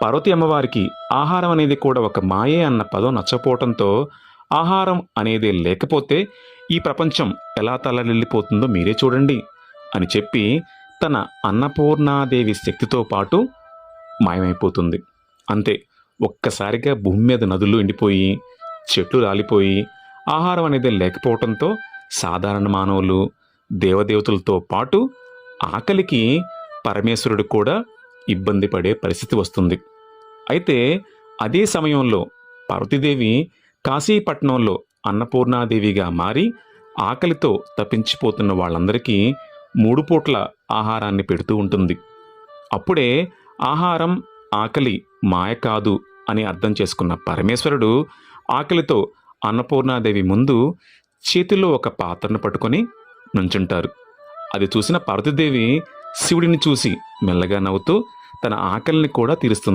పార్వతీ అమ్మవారికి ఆహారం అనేది కూడా ఒక మాయే అన్న పదం నచ్చపోవటంతో ఆహారం అనేది లేకపోతే ఈ ప్రపంచం ఎలా తల్లడిల్లిపోతుందో మీరే చూడండి అని చెప్పి తన అన్నపూర్ణాదేవి శక్తితో పాటు మాయమైపోతుంది. అంతే, ఒక్కసారిగా భూమి మీద నదులు ఎండిపోయి చెట్లు రాలిపోయి ఆహారం అనేది లేకపోవటంతో సాధారణ మానవులు దేవదేవతలతో పాటు ఆకలికి పరమేశ్వరుడు కూడా ఇబ్బంది పడే పరిస్థితి వస్తుంది. అయితే అదే సమయంలో పార్వతీదేవి కాశీపట్నంలో అన్నపూర్ణాదేవిగా మారి ఆకలితో తప్పించిపోతున్న వాళ్ళందరికీ 3 పూట్ల ఆహారాన్ని పెడుతూ ఉంటుంది. అప్పుడే ఆహారం ఆకలి మాయ కాదు అని అర్థం చేసుకున్న పరమేశ్వరుడు ఆకలితో అన్నపూర్ణాదేవి ముందు చేతిలో ఒక పాత్రను పట్టుకొని నుంచుంటారు. అది చూసిన పార్వతీదేవి శివుడిని చూసి మెల్లగా నవ్వుతూ తన ఆకలిని కూడా తీరుస్తుంది.